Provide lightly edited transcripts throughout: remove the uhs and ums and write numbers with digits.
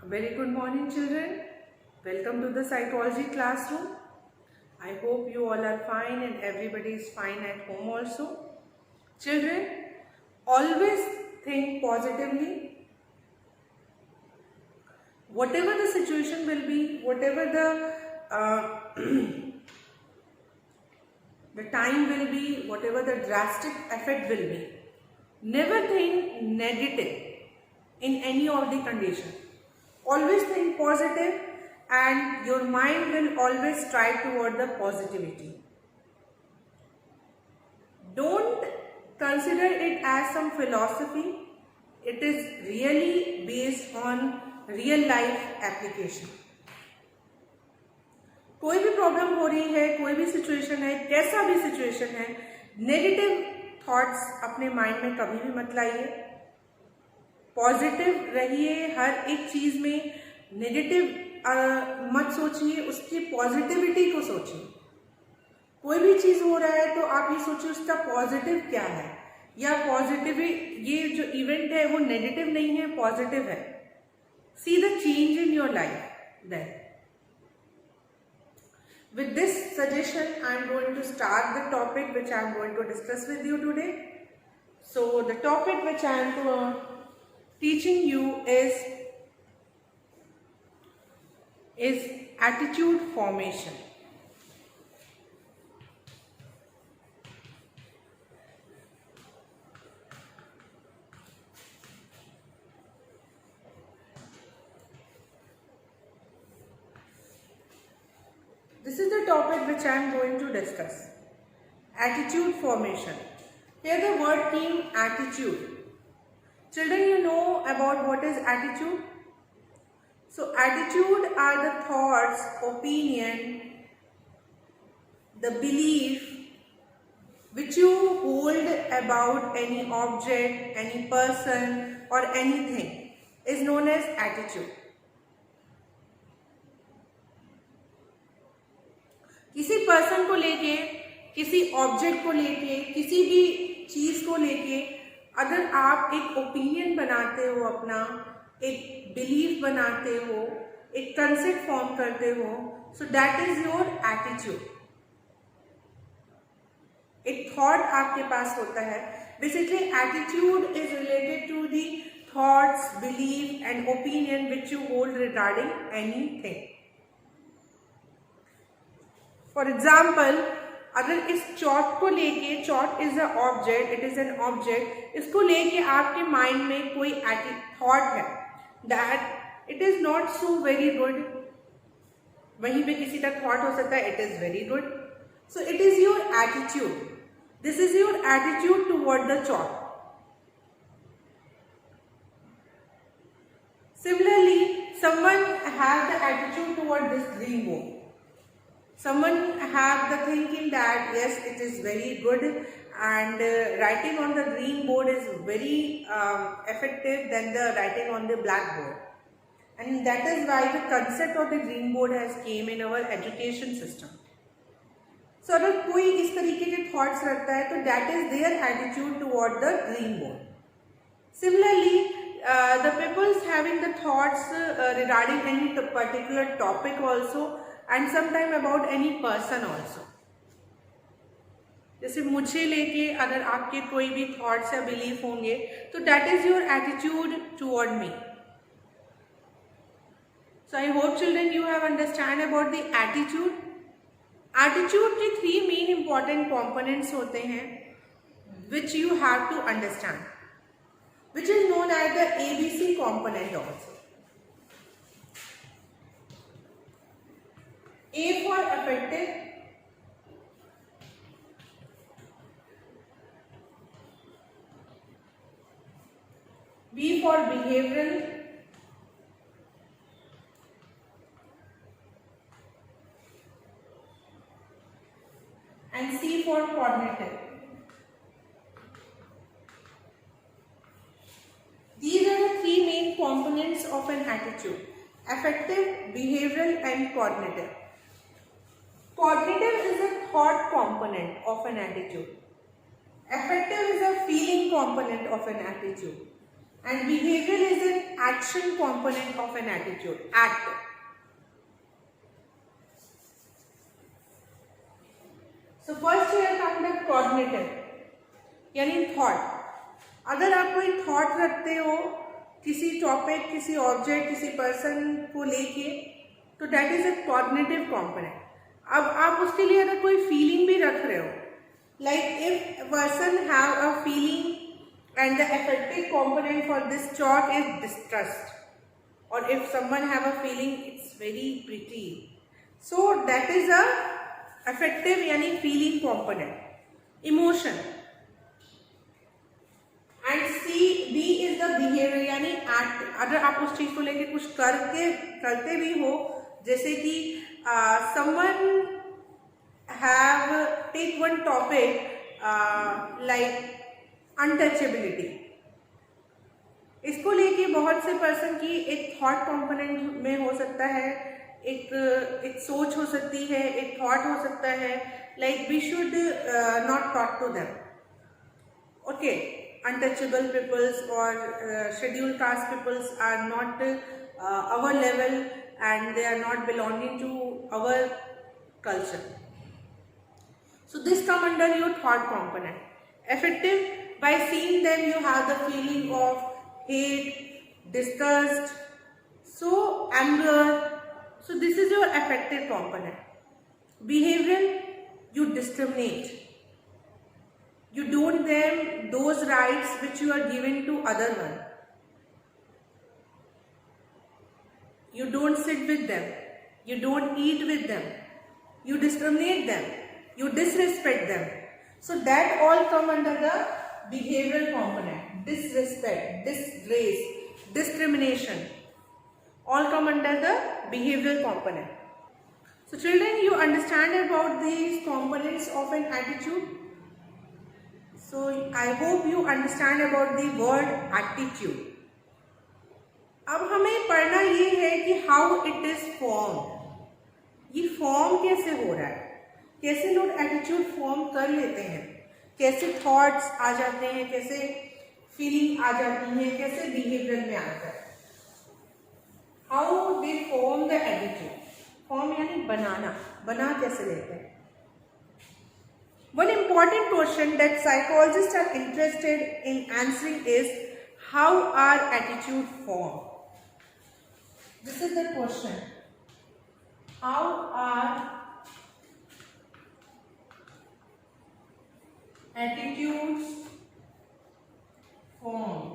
Very good morning, children. Welcome to the psychology classroom. I hope you all are fine and everybody is fine at home also. Children, always think positively. Whatever the situation will be, whatever the time will be, whatever the drastic effect will be, never think negative in any of the condition. Always think positive and your mind will always strive toward the positivity. Don't consider it as some philosophy. It is really based on real life application. कोई भी problem हो रही है, कोई भी situation है, कैसा भी सिचुएशन है, नेगेटिव थॉट्स अपने माइंड में कभी भी मत लाइए. पॉजिटिव रहिए. हर एक चीज में नेगेटिव मत सोचिए, उसकी पॉजिटिविटी को सोचिए. कोई भी चीज हो रहा है तो आप ये सोचिए उसका पॉजिटिव क्या है, या पॉजिटिव ये जो इवेंट है वो नेगेटिव नहीं है, पॉजिटिव है. See the change in your life then. With this suggestion, I am going to start the topic which I am going to discuss with you today. So, the topic which I am teaching you is attitude formation. This is the topic which I am going to discuss. Attitude formation. Here the word came attitude. Children, you know about what is attitude? So attitude are the thoughts, opinion, the belief which you hold about any object, any person or anything is known as attitude. किसी person को लेके, किसी object को लेके, किसी भी चीज को लेके अगर आप एक ओपिनियन बनाते हो, अपना एक बिलीफ बनाते हो, एक कंसेप्ट फॉर्म करते हो, so that is your attitude. एक थॉट आपके पास होता है. Basically attitude is related to the thoughts, belief and opinion which you hold regarding anything. For example, अगर इस चॉक को लेके, chalk is a object, it is an object, इसको लेके आपके माइंड में कोई थॉट है that it is not so very good, वहीं पे किसी का थॉट हो सकता है it is very good. So it is your attitude. This is your attitude toward the chalk. Similarly, someone has the attitude toward this green board. Someone have the thinking that yes, it is very good and writing on the green board is very effective than the writing on the blackboard, and that is why the concept of the green board has came in our education system. So अगर कोई इस तरीके के thoughts रखता है तो that is their attitude toward the green board. Similarly, the people's having the thoughts regarding any particular topic also, and sometime about any person also. जैसे मुझे लेके अगर आपके कोई भी थॉट्स या बिलीफ होंगे तो that is your attitude toward me. So I hope children you have understand about the attitude. Attitude के 3 मेन इंपॉर्टेंट कॉम्पोनेंट्स होते हैं which you have to understand, which is known as the ABC component also. A for affective, B for behavioral, and C for cognitive. These are the 3 main components of an attitude: affective, behavioral and cognitive. Cognitive is a thought component of an attitude. Affective is a feeling component of an attitude. And behavioral is an action component of an attitude. Act. So first here come the cognitive, यानी thought. अगर आप कोई thought रखते हो किसी topic, किसी object, किसी person को लेके, तो that is a cognitive component. अब आप उसके लिए अगर कोई फीलिंग भी रख रहे हो, like if a person have a feeling and the affective component for this thought is distrust, or if someone have a feeling it's very pretty, so that is a affective यानी feeling component. Emotion. And B is the behavior यानी act. अगर आप उस चीज को लेके कुछ करते भी हो, जैसे कि someone have take one topic like untouchability. इसको लेके बहुत से पर्सन की एक थॉट कंपोनेंट में हो सकता है, एक सोच हो सकती है, एक थॉट हो सकता है, like we should not talk to them. Okay, untouchable peoples or scheduled caste peoples are not our level and they are not belonging to our culture. So this come under your thought component. Affective, by seeing them you have the feeling of hate, disgust, so anger. So this is your affective component. Behavioral, you discriminate. You don't them those rights which you are given to other one. You don't sit with them. You don't eat with them. You discriminate them. You disrespect them. So that all come under the behavioral component. Disrespect, disgrace, discrimination, all come under the behavioral component. So children, you understand about these components of an attitude. So I hope you understand about the word attitude. अब हमें पढ़ना ये है कि how it is formed. ये form कैसे हो रहा है, कैसे लोग एटीट्यूड फॉर्म कर लेते हैं, कैसे थॉट्स आ जाते हैं, कैसे फीलिंग आ जाती है, कैसे बिहेवियर में आता है. How they form the attitude. Form यानी बनाना, बना कैसे लेते हैं. One important question that psychologists are interested in answering is how are attitude formed? This is the question. How are attitudes formed?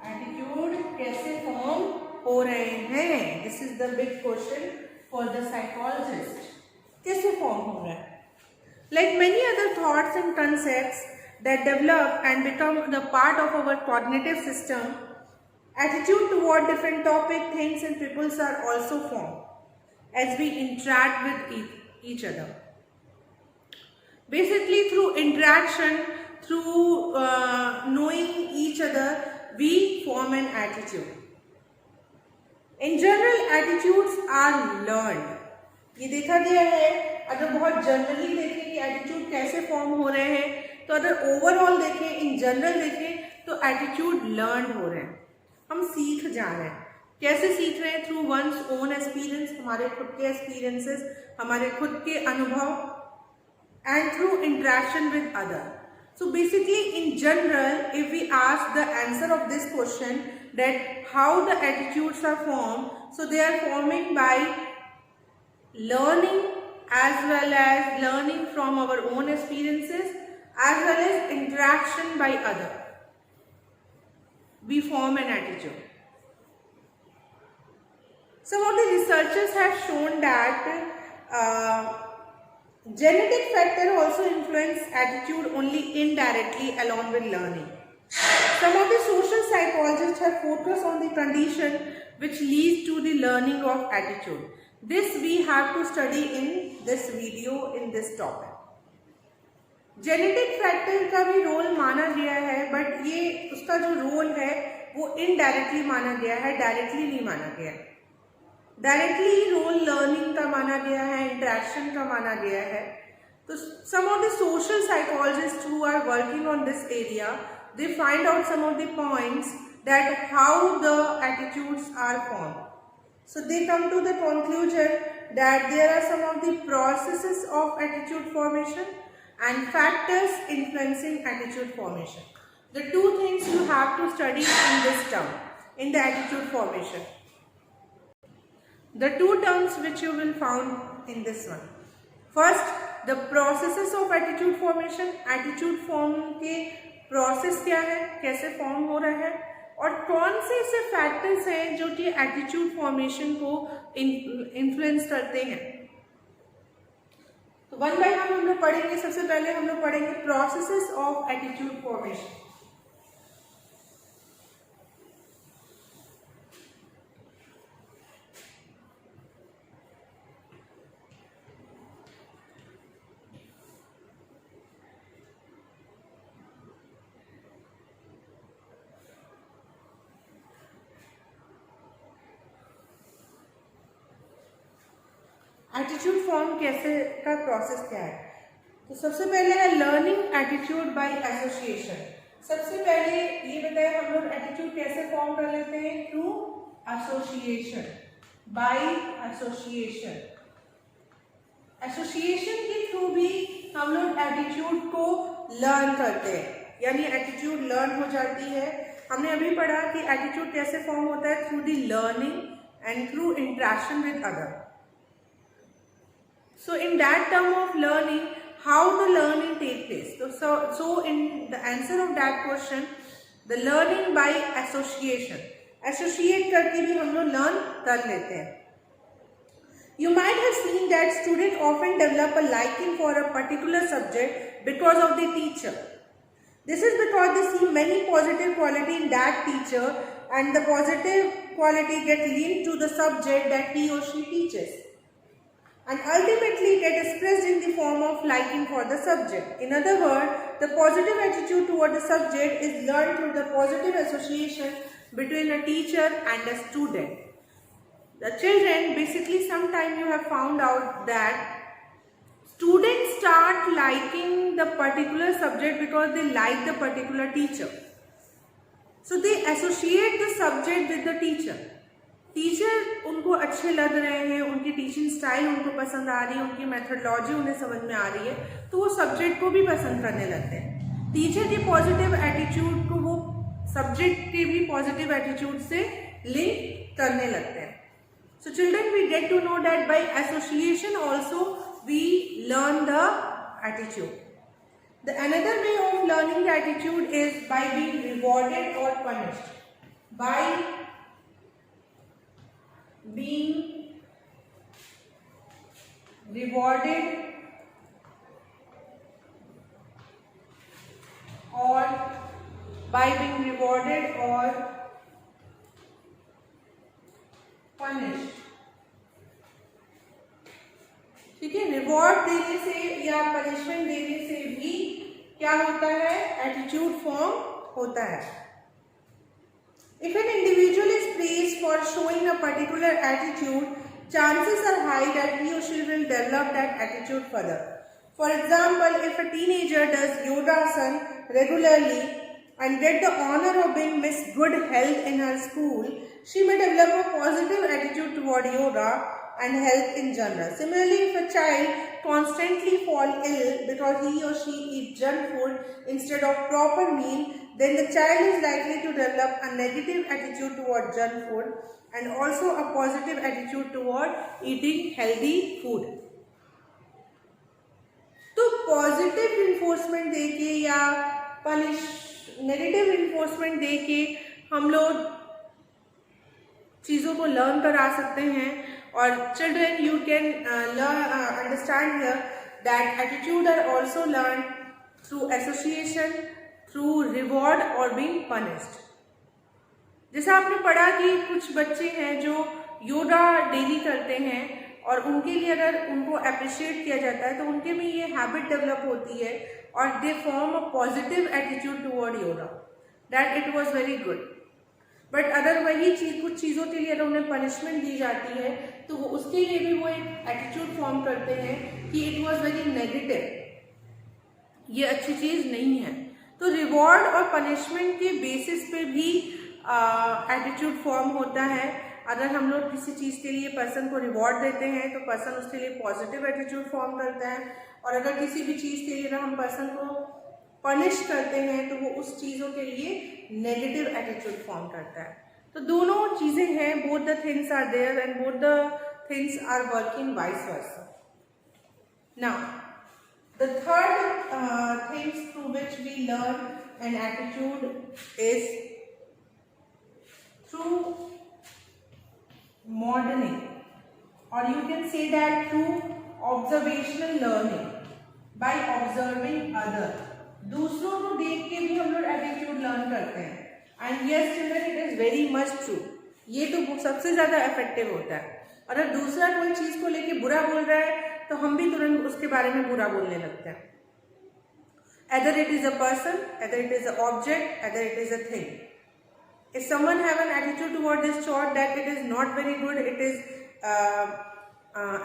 Attitude कैसे form हो रहे हैं? This is the big question for the psychologist. कैसे form हो रहा है? Like many other thoughts and concepts that develop and become the part of our cognitive system, attitude toward different topic, things and peoples are also formed as we interact with each other. Basically through interaction, through knowing each other, we form an attitude. In general, attitudes are learned. ये देखा गया है. अगर बहुत generally देखें कि attitude कैसे form हो रहे हैं, तो अगर ओवरऑल देखें, इन जनरल देखें, तो एटीट्यूड लर्न हो रहे हैं. हम सीख जा रहे हैं. कैसे सीख रहे हैं? थ्रू वंस ओन एक्सपीरियंस, हमारे खुद के एक्सपीरियंसेस, हमारे खुद के अनुभव, and through interaction with other. So basically in general, if we ask the answer of this question that how the attitudes are form, so they are forming by learning as well as learning from our own experiences as well as interaction by other. We form an attitude. Some of the researchers have shown that genetic factor also influence attitude only indirectly along with learning. Some of the social psychologists have focused on the condition which leads to the learning of attitude. This we have to study in this video in this topic. Genetic factor का भी role माना गया है, but ये उसका जो role है वो इनडायरेक्टली माना गया है, डायरेक्टली नहीं माना गया. डायरेक्टली रोल लर्निंग का माना गया है, इंटरेक्शन का माना गया है. तो some of the social psychologist who are working on this area, they find out some of the points that how the attitudes are formed. So they come to the conclusion that there are some of the processes of attitude formation and factors influencing attitude formation. The two things you have to study in this term, in the attitude formation. The two terms which you will found in this one. First, the processes of attitude formation. Attitude form के process क्या है, कैसे form हो रहा है, और कौन से ऐसे फैक्टर्स हैं जो कि एटीट्यूड फॉर्मेशन को इन्फ्लुएंस करते हैं. तो वन बाय वन हम लोग पढ़ेंगे. सबसे पहले हम लोग पढ़ेंगे processes of attitude formation. Attitude form कैसे का प्रोसेस क्या है. तो सबसे पहले है लर्निंग एटीट्यूड बाय एसोसिएशन. सबसे पहले ये बताया हम लोग एटीट्यूड कैसे फॉर्म कर लेते हैं, through association, by association. Association के थ्रू भी हम लोग एटीट्यूड को लर्न करते हैं, यानी एटीट्यूड लर्न हो जाती है. हमने अभी पढ़ा कि एटीट्यूड कैसे फॉर्म होता है, through the learning and through interaction with other. So in that term of learning, how the learning take place? So in the answer of that question, the learning by association. Associate करके भी हम लोग learn कर लेते हैं. You might have seen that students often develop a liking for a particular subject because of the teacher. This is because they see many positive quality in that teacher, and the positive quality get linked to the subject that he or she teaches, and ultimately get expressed in the form of liking for the subject. In other words, the positive attitude toward the subject is learned through the positive association between a teacher and a student. The children, basically sometime you have found out that students start liking the particular subject because they like the particular teacher. So they associate the subject with the teacher. Teacher उनको अच्छे लग रहे हैं, उनकी teaching style उनको पसंद आ रही है, उनकी मेथडोलॉजी उन्हें समझ में आ रही है, तो वो सब्जेक्ट को भी पसंद करने लगते हैं. टीचर के पॉजिटिव एटीट्यूड को वो सब्जेक्ट के भी पॉजिटिव एटीट्यूड से लिंक करने लगते हैं. So children, we get to know that by association also we learn the attitude. The another way of learning the attitude is by being rewarded और punished. By being rewarded or by being rewarded or punished. ठीक है, reward देने से या punishment देने से भी क्या होता है, एटीट्यूड फॉर्म होता है. If an individual is praised for showing a particular attitude, chances are high that he or she will develop that attitude further. For example, if a teenager does yogasana regularly and get the honor of being Miss Good Health in her school, she may develop a positive attitude toward yoga and health in general. Similarly, if a child constantly falls ill because he or she eats junk food instead of proper meal, then the child is likely to develop a negative attitude toward junk food and also a positive attitude toward eating healthy food. तो positive enforcement देके या negative enforcement देके हम लोग चीज़ों को learn करा सकते हैं. और children, you can understand here that attitude are also learn through association, through reward और बीइंग पनिश्ड. जैसा आपने पढ़ा कि कुछ बच्चे हैं जो योगा डेली करते हैं और उनके लिए अगर उनको अप्रिशिएट किया जाता है तो उनके में ये हैबिट डेवलप होती है और they form a positive attitude toward yoga, that it was very good. But अगर वही चीज कुछ चीज़ों के लिए अगर उन्हें पनिशमेंट दी जाती है तो वो उसके लिए भी वो एक एटीट्यूड फॉर्म करते हैं कि इट वाज वेरी नेगेटिव, ये अच्छी चीज़ नहीं है. तो रिवॉर्ड और पनिशमेंट के बेसिस पे भी एटीट्यूड फॉर्म होता है। अगर हम लोग किसी चीज़ के लिए पर्सन को रिवॉर्ड देते हैं तो पर्सन उसके लिए पॉजिटिव एटीट्यूड फॉर्म करता है, और अगर किसी भी चीज़ के लिए अगर हम पर्सन को पनिश करते हैं तो वो उस चीज़ों के लिए नेगेटिव एटीट्यूड फॉर्म करता है। तो दोनों चीज़ें हैं, both the things are there and both the things are working vice versa. Now the third things through which we learn an attitude is through modeling, or you can say that through observational learning, by observing other। दूसरों को देख के भी हम लोग attitude learn करते हैं। And yes children, it is very much true. ये तो सबसे ज्यादा इफेक्टिव होता है। अगर दूसरा कोई चीज को लेके बुरा बोल रहा है तो हम भी तुरंत उसके बारे में बुरा बोलने लगते हैं। Either it is a person, either it is an object, either it is a thing. If someone have an attitude toward this thought that it is not very good, it is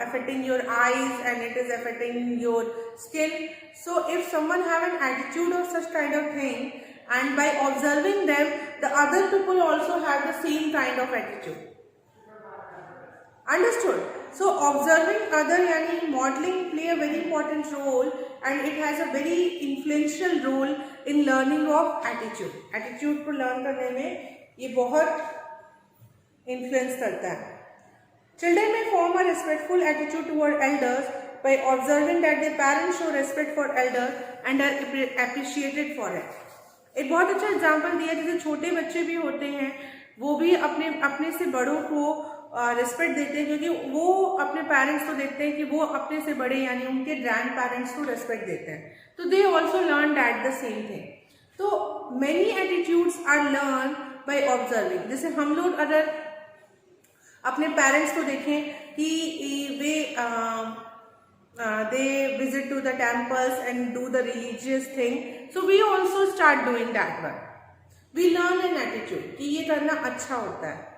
affecting your eyes and it is affecting your skin. So if someone have an attitude of such kind of thing, and by observing them, the other people also have the same kind of attitude. Understood? So observing other yani modeling play a very important role, and it has a very influential role in learning of attitude. Attitude को learn करने में ये बहुत influence करता है। Children may form a respectful attitude toward elders by observing that their parents show respect for elders and are appreciated for it. एक बहुत अच्छा एग्जाम्पल दिया, जैसे छोटे बच्चे भी होते हैं वो भी अपने से बड़ों को रिस्पेक्ट देते हैं, क्योंकि वो अपने पेरेंट्स को देखते हैं कि वो अपने से बड़े यानी उनके ग्रैंड पेरेंट्स को रिस्पेक्ट देते हैं, तो they also learn that the same thing. तो many attitudes are learn by observing. जैसे हम लोग अगर अपने पेरेंट्स को देखें कि वे they visit to the temples and do the religious thing, so we also start doing that one. We learn an attitude कि ये करना अच्छा होता है।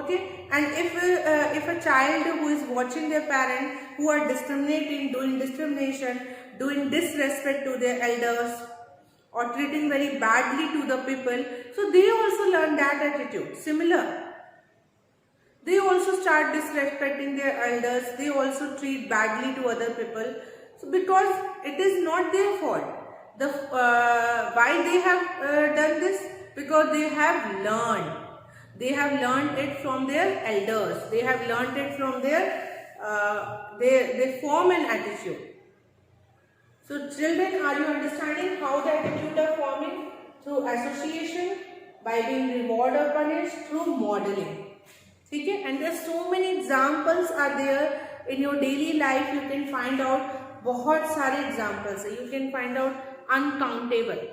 Okay, and if a child who is watching their parent who are discriminating, doing discrimination, doing disrespect to their elders, or treating very badly to the people, so they also learn that attitude. Similar, they also start disrespecting their elders, they also treat badly to other people. So because it is not their fault. Why they have done this? Because they have learned. They have learned it from their elders. They have learned it from their, they form an attitude. So children, are you understanding how the attitude are forming? Through association, by being rewarded or punished, through modeling. Okay? And there are so many examples are there in your daily life. You can find out बहुत सारे examples. You can find out uncountable.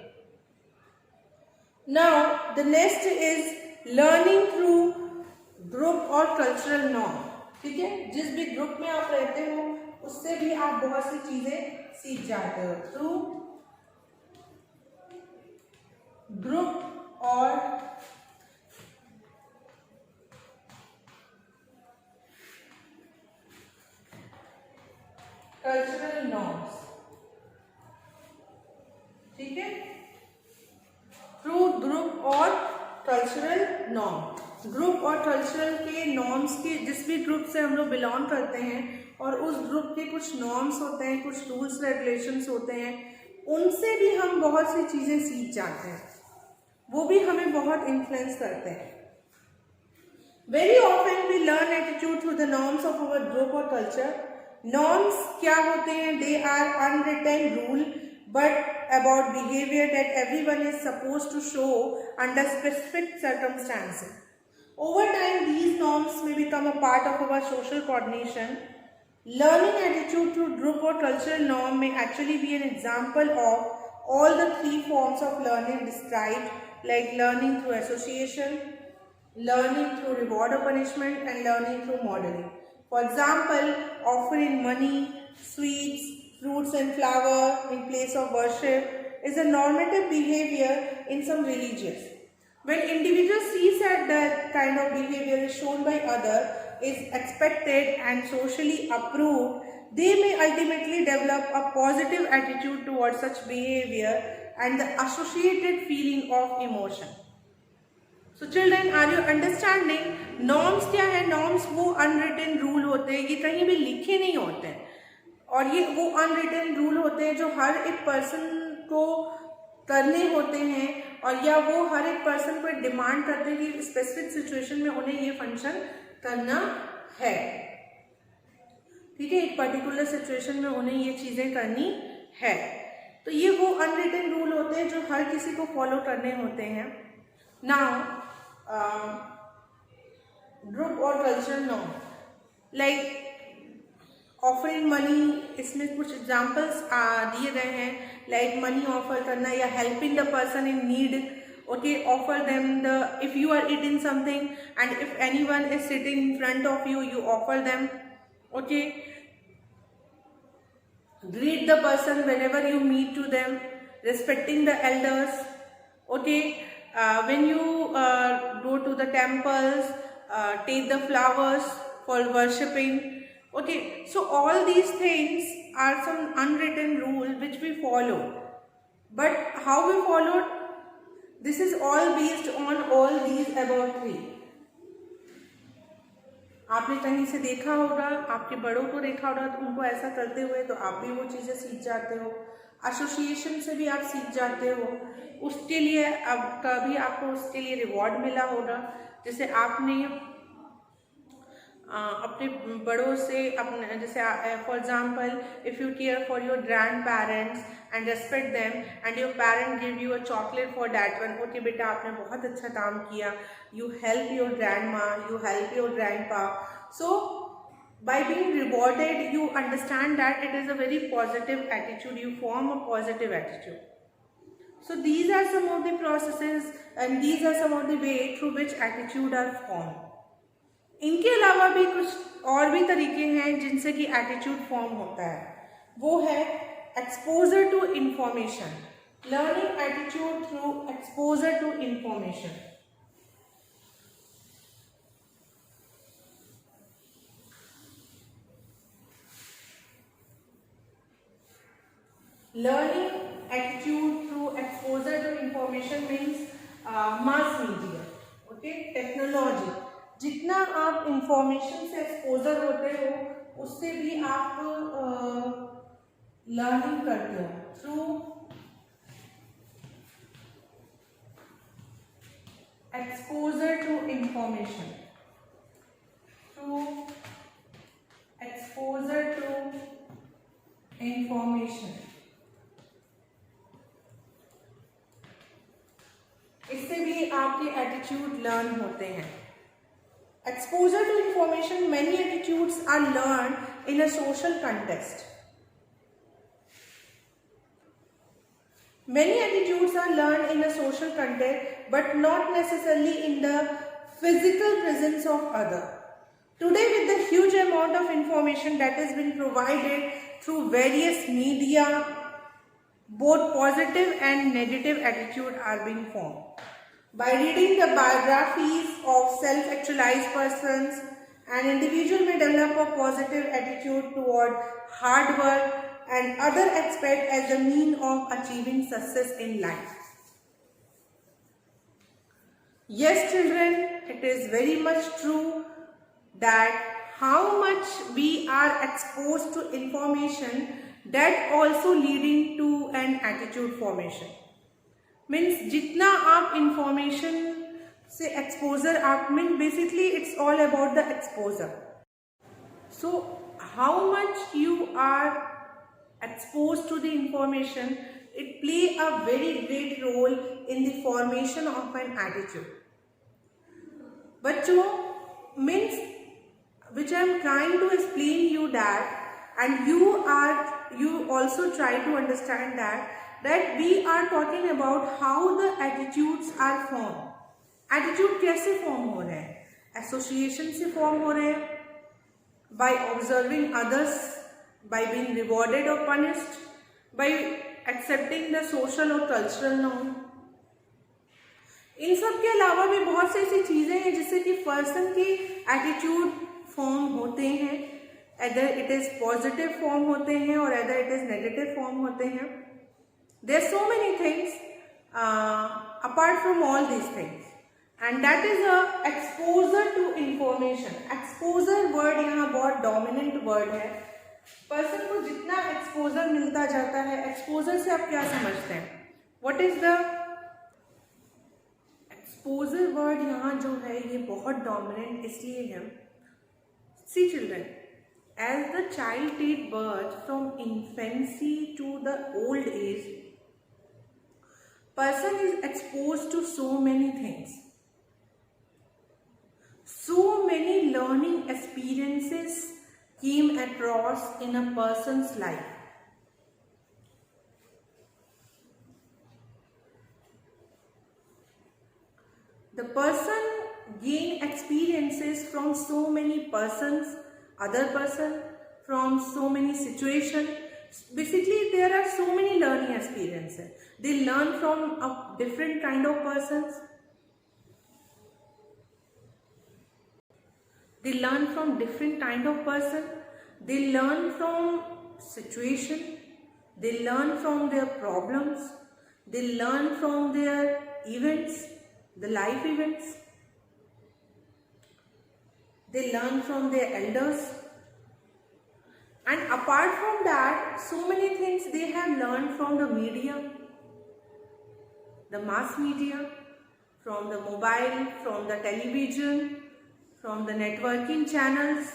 Now the next is learning through group or cultural norm. ठीक है, जिस भी group में आप रहते हो उससे भी आप बहुत सी चीजें सीख जाते हो। थ्रू ग्रुप और कल्चरल नॉर्म्स। ठीक है, थ्रू ग्रुप और कल्चरल नॉर्म। ग्रुप और कल्चरल के नॉर्म्स के, जिस भी ग्रुप से हम लोग बिलोंग करते हैं और उस ग्रुप के कुछ नॉर्म्स होते हैं, कुछ रूल्स रेगुलेशंस होते हैं, उनसे भी हम बहुत सी चीजें सीख जाते हैं, वो भी हमें बहुत इन्फ्लुएंस करते हैं। Very often we learn attitude through the norms of our group और कल्चर। नॉर्म्स क्या होते हैं? They are unwritten rule but about behavior that everyone is supposed to show under specific circumstances. Over time, these norms may become a part of our social coordination. Learning attitude through group or cultural norm may actually be an example of all the three forms of learning described, like learning through association, learning through reward or punishment, and learning through modeling. For example, offering money, sweets, fruits and flower in place of worship is a normative behavior in some religions. When individuals see that that kind of behavior is shown by others, is expected and socially approved, they may ultimately develop a positive attitude towards such behavior and the associated feeling of emotion. So children, are you understanding? Norms क्या है? Norms वो unwritten rule होते हैं, ये कहीं भी लिखे नहीं होते हैं, और ये वो अनरिटन रूल होते हैं जो हर एक पर्सन को करने होते हैं, और या वो हर एक पर्सन पर डिमांड करते हैं कि स्पेसिफिक सिचुएशन में उन्हें ये फंक्शन करना है। ठीक है, एक पर्टिकुलर सिचुएशन में उन्हें ये चीज़ें करनी है। तो ये वो अनरिटन रूल होते हैं जो हर किसी को फॉलो करने होते हैं। नाउ ग्रुप और cultural norm, like offering money, इसमें कुछ एग्जाम्पल्स दिए गए हैं, लाइक मनी ऑफर करना या helping the person in need. Okay, offer them the, if you are eating something and if anyone is sitting in front of you, you offer them. Okay, greet the person whenever you meet to them, respecting the elders. Okay, when you go to the temples, take the flowers for worshipping. Okay, so all these things are some unwritten rule which we follow, but how we follow, this is all based on all these above three. आपने कहीं से देखा होगा, आपके बड़ों को देखा होगा, तो उनको ऐसा करते हुए तो आप भी वो चीज़ें सीख जाते हो। एसोसिएशन से भी आप सीख जाते हो, उसके लिए अब कभी आपको उसके लिए रिवॉर्ड मिला होगा, जैसे आपने अपने बड़ों से अपने, जैसे for example if you care for your grand parents and respect them and your parent give you a chocolate for that one. Okay बेटा, आपने बहुत अच्छा काम किया, यू हेल्प योर ग्रैंड माँ, यू हेल्प योर ग्रैंड पा। सो by being rewarded, you understand that it is a very positive attitude, you form a positive attitude. So these are some of the processes and these are some of the way through which attitude are formed. इनके अलावा भी कुछ और भी तरीके हैं जिनसे कि एटीट्यूड फॉर्म होता है, वो है exposure to information, learning attitude through exposure to information. Learning attitude through exposure to information means mass media, okay, technology। जितना आप इंफॉर्मेशन से एक्सपोजर होते हो उससे भी आप लर्निंग करते हो through exposure to information, through exposure to information. इससे भी आपके एटीट्यूड लर्न होते हैं। Exposure to information, many attitudes are learned in a social context. Many attitudes are learned in a social context, but not necessarily in the physical presence of other. Today, with the huge amount of information that has been provided through various media, both positive and negative attitude are being formed. By reading the biographies of self-actualized persons, an individual may develop a positive attitude toward hard work and other aspects as a means of achieving success in life. Yes, children, it is very much true that how much we are exposed to information, that also leading to an attitude formation. Means जितना आप information से exposure आप mean basically it's all about the exposure. So how much you are expose to the information, it play a very great role in the formation of an attitude. बच्चों, means which I am trying to explain you that and you also try to understand that we are talking about how the attitudes are formed. Attitude कैसे form हो रहे हैं? Association से form हो रहे हैं, by observing others, by being rewarded or punished, by accepting the social or cultural norm. इन सब के अलावा भी बहुत सी ऐसी चीज़ें हैं जिससे कि पर्सन की एटीट्यूड फॉर्म होते हैं, either it is positive form होते हैं और either it is negative form होते हैं। There are so many things apart from all these things, and that is a exposure to information. Exposure word यहाँ बहुत dominant word है। Person को जितना एक्सपोजर मिलता जाता है, एक्सपोजर से आप क्या समझते हैं? What is the exposure word? यहाँ जो है ये बहुत डोमिनेंट इसलिए है। सी children, as the child take birth from infancy to the old age, person is exposed to so many things, so many learning experiences came across in a person's life. The person gain experiences from so many persons, other person, from so many situations. Basically there are so many learning experiences. They learn from a different kind of persons. They learn from different kind of person. They learn from situation. They learn from their problems. They learn from their events, the life events. They learn from their elders. And apart from that, so many things they have learned from the media, the mass media, from the mobile, from the television, from the networking channels,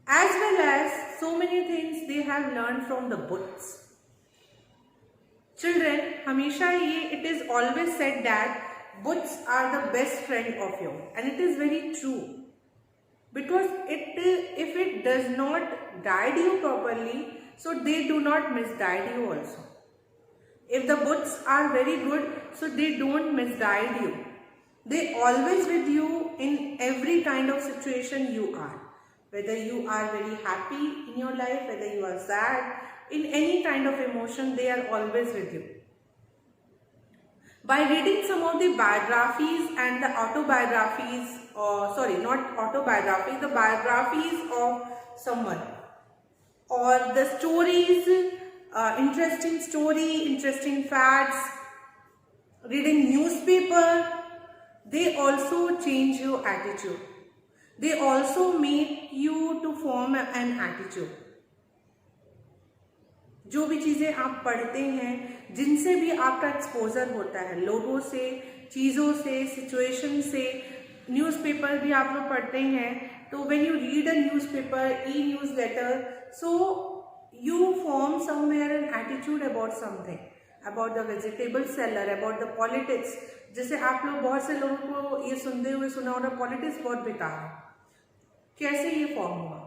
as well as so many things they have learned from the books. Children, हमेशा ये it is always said that books are the best friend of you, and it is very true, because if it does not guide you properly, so they do not misguide you also. If the books are very good, so they don't misguide you. They always with you in every kind of situation you are. Whether you are very happy in your life, whether you are sad, in any kind of emotion, they are always with you. By reading some of the biographies and the autobiographies, or sorry, not autobiographies, the biographies of someone, or the stories, interesting story, interesting facts, reading newspaper, they also change your attitude. They also make you to form an attitude. जो भी चीज़ें आप पढ़ते हैं, जिनसे भी आपका exposure होता है, लोगों से, चीज़ों से, सिचुएशन से, न्यूज़पेपर भी आप लोग पढ़ते हैं, तो when you read a newspaper, e news letter, so you form somewhere an attitude about something, about the vegetable seller, about the politics. जैसे आप लोग बहुत से लोगों को ये सुनते हुए सुना होगा, पॉलिटिक्स बहुत बेकार है. कैसे ये फॉर्म हुआ?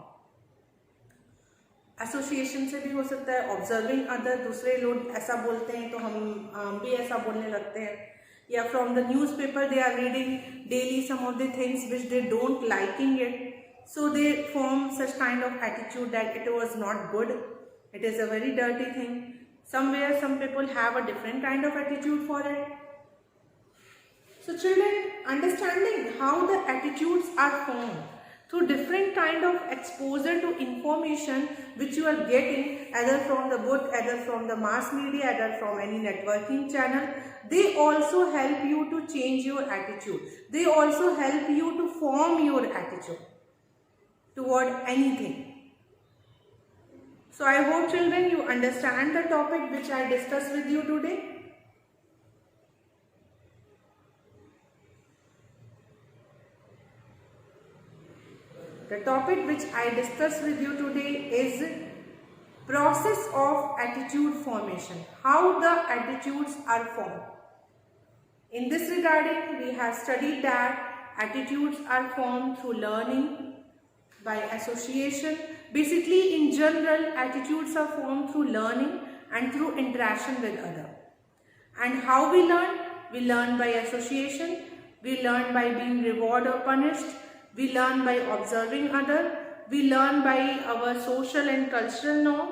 एसोसिएशन से भी हो सकता है, ऑब्जर्विंग अदर, दूसरे लोग ऐसा बोलते हैं तो हम भी ऐसा बोलने लगते हैं, या from the newspaper they are reading daily some of the things which they don't liking it, so they form such kind of attitude that it was not good, it is a very dirty thing. Somewhere some people have a different kind of attitude for it. So children, understanding how the attitudes are formed through different kind of exposure to information which you are getting, either from the book, either from the mass media, either from any networking channel, they also help you to change your attitude. They also help you to form your attitude toward anything. So I hope children you understand the topic which I discussed with you today. The topic which I discussed with you today is process of attitude formation, how the attitudes are formed. In this regarding, we have studied that attitudes are formed through learning, by association. Basically, in general, attitudes are formed through learning and through interaction with others. And how we learn? We learn by association, we learn by being rewarded or punished, we learn by observing others, we learn by our social and cultural norm,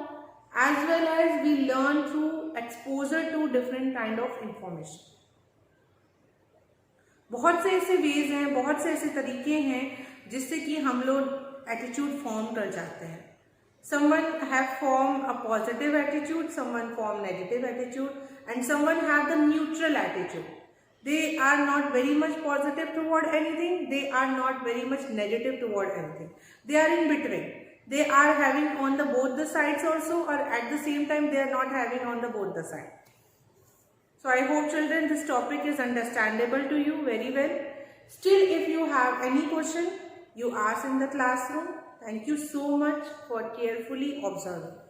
as well as we learn through exposure to different kind of information. बहुत से ऐसे veg हैं, बहुत से ऐसे तरीके हैं जिससे कि हम लोग एटीट्यूड फॉर्म कर जाते हैं. Someone have formed a positive attitude, someone form negative attitude, and someone have the neutral attitude. They are not very much positive toward anything. They are not very much negative toward anything. They are in between. They are having on the both the sides also, or at the same time they are not having on the both the side. So I hope children this topic is understandable to you very well. Still, if you have any question, you ask in the classroom. Thank you so much for carefully observing.